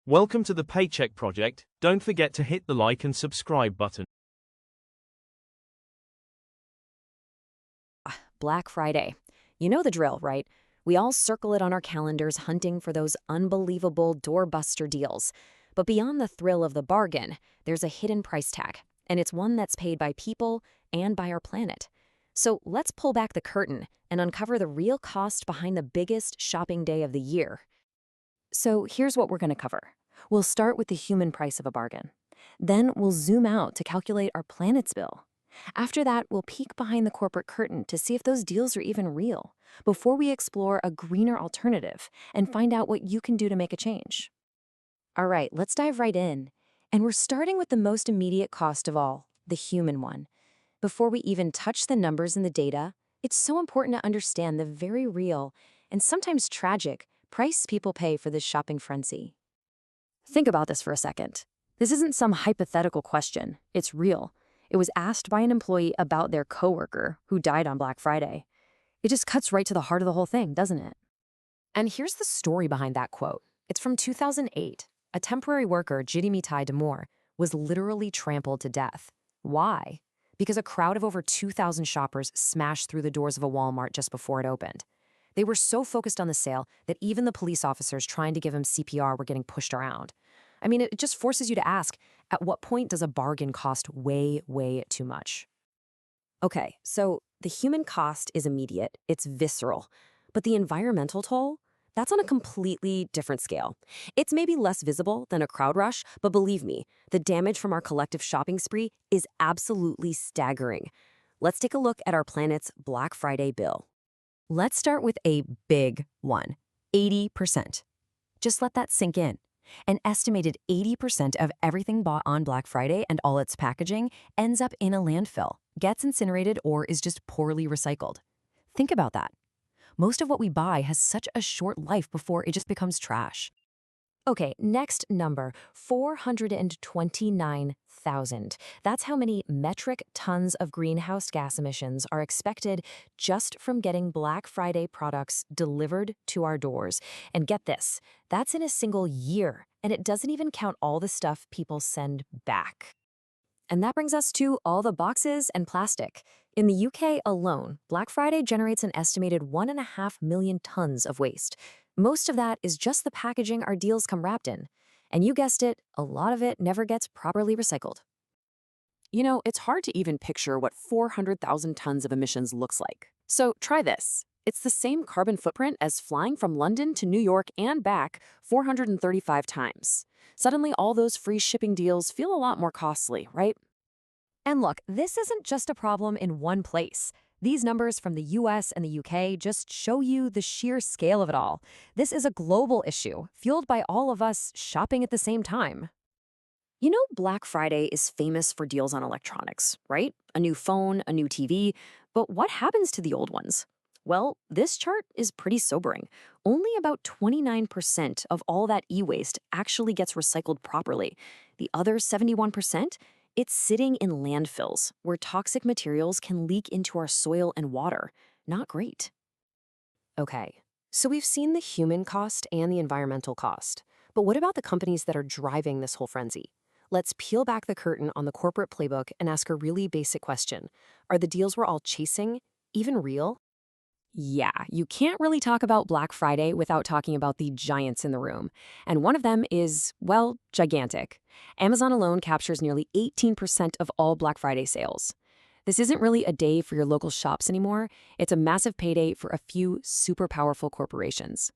Welcome to the Paycheck project. Don't forget to hit the like and subscribe button. Black Friday. You know the drill, right? We all circle it on our calendars hunting for those unbelievable doorbuster deals. But beyond the thrill of the bargain, there's a hidden price tag, and it's one that's paid by people and by our planet. So let's pull back the curtain and uncover the real cost behind the biggest shopping day of the year. So here's what we're going to cover. We'll start with the human price of a bargain. Then we'll zoom out to calculate our planet's bill. After that, we'll peek behind the corporate curtain to see if those deals are even real, before we explore a greener alternative and find out what you can do to make a change. All right, let's dive right in. And we're starting with the most immediate cost of all, the human one. Before we even touch the numbers and the data, it's so important to understand the very real and sometimes tragic price people pay for this shopping frenzy. Think about this for a second. This isn't some hypothetical question. It's real. It was asked by an employee about their coworker who died on Black Friday. It just cuts right to the heart of the whole thing, doesn't it? And here's the story behind that quote. It's from 2008. A temporary worker, Jidimitai Damore, was literally trampled to death. Why? Because a crowd of over 2,000 shoppers smashed through the doors of a Walmart just before it opened. They were so focused on the sale that even the police officers trying to give him CPR were getting pushed around. I mean, it just forces you to ask, at what point does a bargain cost way, way too much? Okay, so the human cost is immediate, it's visceral, but the environmental toll, that's on a completely different scale. It's maybe less visible than a crowd rush, but believe me, the damage from our collective shopping spree is absolutely staggering. Let's take a look at our planet's Black Friday bill. Let's start with a big one, 80%. Just let that sink in. An estimated 80% of everything bought on Black Friday and all its packaging ends up in a landfill, gets incinerated, or is just poorly recycled. Think about that. Most of what we buy has such a short life before it just becomes trash. Okay, next number, 429,000. That's how many metric tons of greenhouse gas emissions are expected just from getting Black Friday products delivered to our doors. And get this, that's in a single year, and it doesn't even count all the stuff people send back. And that brings us to all the boxes and plastic. In the UK alone, Black Friday generates an estimated 1.5 million tons of waste. Most of that is just the packaging our deals come wrapped in. And you guessed it, a lot of it never gets properly recycled. You know, it's hard to even picture what 400,000 tons of emissions looks like. So try this. It's the same carbon footprint as flying from London to New York and back 435 times. Suddenly, all those free shipping deals feel a lot more costly, right? And look, this isn't just a problem in one place. These numbers from the US and the UK just show you the sheer scale of it all. This is a global issue, fueled by all of us shopping at the same time. You know, Black Friday is famous for deals on electronics, right? A new phone, a new TV, but what happens to the old ones? Well, this chart is pretty sobering. Only about 29% of all that e-waste actually gets recycled properly. The other 71%? It's sitting in landfills, where toxic materials can leak into our soil and water. Not great. Okay, so we've seen the human cost and the environmental cost. But what about the companies that are driving this whole frenzy? Let's peel back the curtain on the corporate playbook and ask a really basic question. Are the deals we're all chasing even real? Yeah, you can't really talk about Black Friday without talking about the giants in the room. And one of them is, well, gigantic. Amazon alone captures nearly 18% of all Black Friday sales. This isn't really a day for your local shops anymore. It's a massive payday for a few super powerful corporations.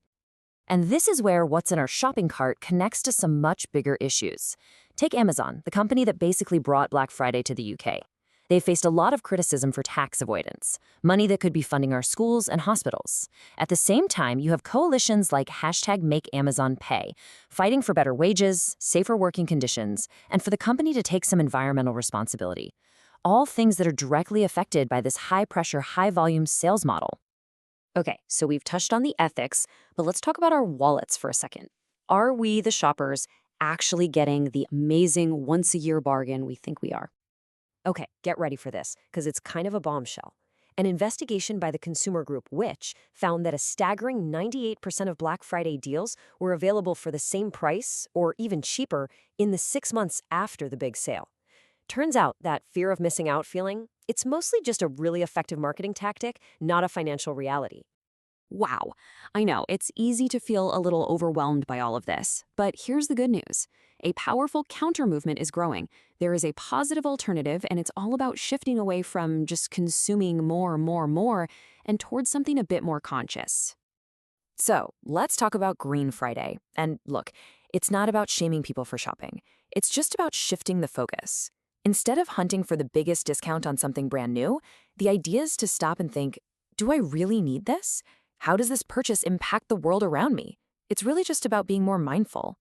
And this is where what's in our shopping cart connects to some much bigger issues. Take Amazon, the company that basically brought Black Friday to the UK. They've faced a lot of criticism for tax avoidance, money that could be funding our schools and hospitals. At the same time, you have coalitions like #MakeAmazonPay, fighting for better wages, safer working conditions, and for the company to take some environmental responsibility. All things that are directly affected by this high-pressure, high-volume sales model. Okay, so we've touched on the ethics, but let's talk about our wallets for a second. Are we, the shoppers, actually getting the amazing once-a-year bargain we think we are? Okay, get ready for this, because it's kind of a bombshell. An investigation by the consumer group Which found that a staggering 98% of Black Friday deals were available for the same price or even cheaper in the 6 months after the big sale. Turns out that fear of missing out feeling, it's mostly just a really effective marketing tactic, not a financial reality. Wow. I know, it's easy to feel a little overwhelmed by all of this. But here's the good news. A powerful counter-movement is growing. There is a positive alternative, and it's all about shifting away from just consuming more, and towards something a bit more conscious. So, let's talk about Green Friday. And look, it's not about shaming people for shopping. It's just about shifting the focus. Instead of hunting for the biggest discount on something brand new, the idea is to stop and think, do I really need this? How does this purchase impact the world around me? It's really just about being more mindful.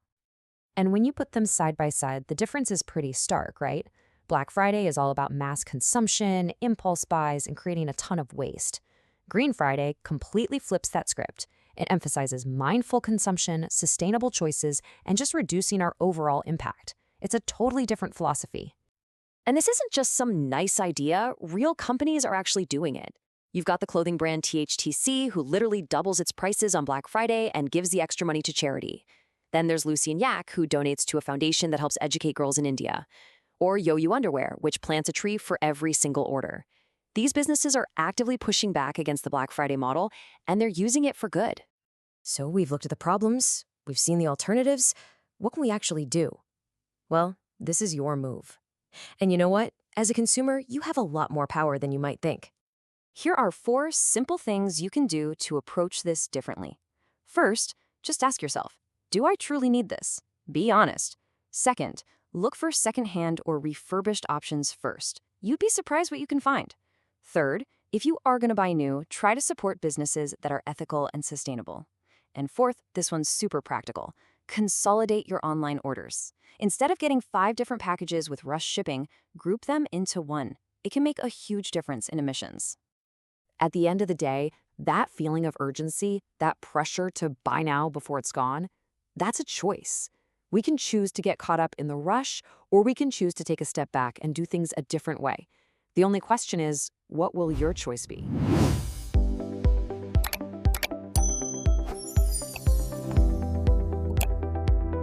And when you put them side by side, the difference is pretty stark, right? Black Friday is all about mass consumption, impulse buys, and creating a ton of waste. Green Friday completely flips that script. It emphasizes mindful consumption, sustainable choices, and just reducing our overall impact. It's a totally different philosophy. And this isn't just some nice idea. Real companies are actually doing it. You've got the clothing brand THTC, who literally doubles its prices on Black Friday and gives the extra money to charity. Then there's Lucy and Yak, who donates to a foundation that helps educate girls in India. Or Yo-Yo Underwear, which plants a tree for every single order. These businesses are actively pushing back against the Black Friday model, and they're using it for good. So we've looked at the problems, we've seen the alternatives. What can we actually do? Well, this is your move. And you know what? As a consumer, you have a lot more power than you might think. Here are 4 simple things you can do to approach this differently. First, just ask yourself, do I truly need this? Be honest. Second, look for secondhand or refurbished options first. You'd be surprised what you can find. Third, if you are going to buy new, try to support businesses that are ethical and sustainable. And fourth, this one's super practical. Consolidate your online orders. Instead of getting 5 different packages with rush shipping, group them into one. It can make a huge difference in emissions. At the end of the day, that feeling of urgency, that pressure to buy now before it's gone, that's a choice. We can choose to get caught up in the rush, or we can choose to take a step back and do things a different way. The only question is, what will your choice be?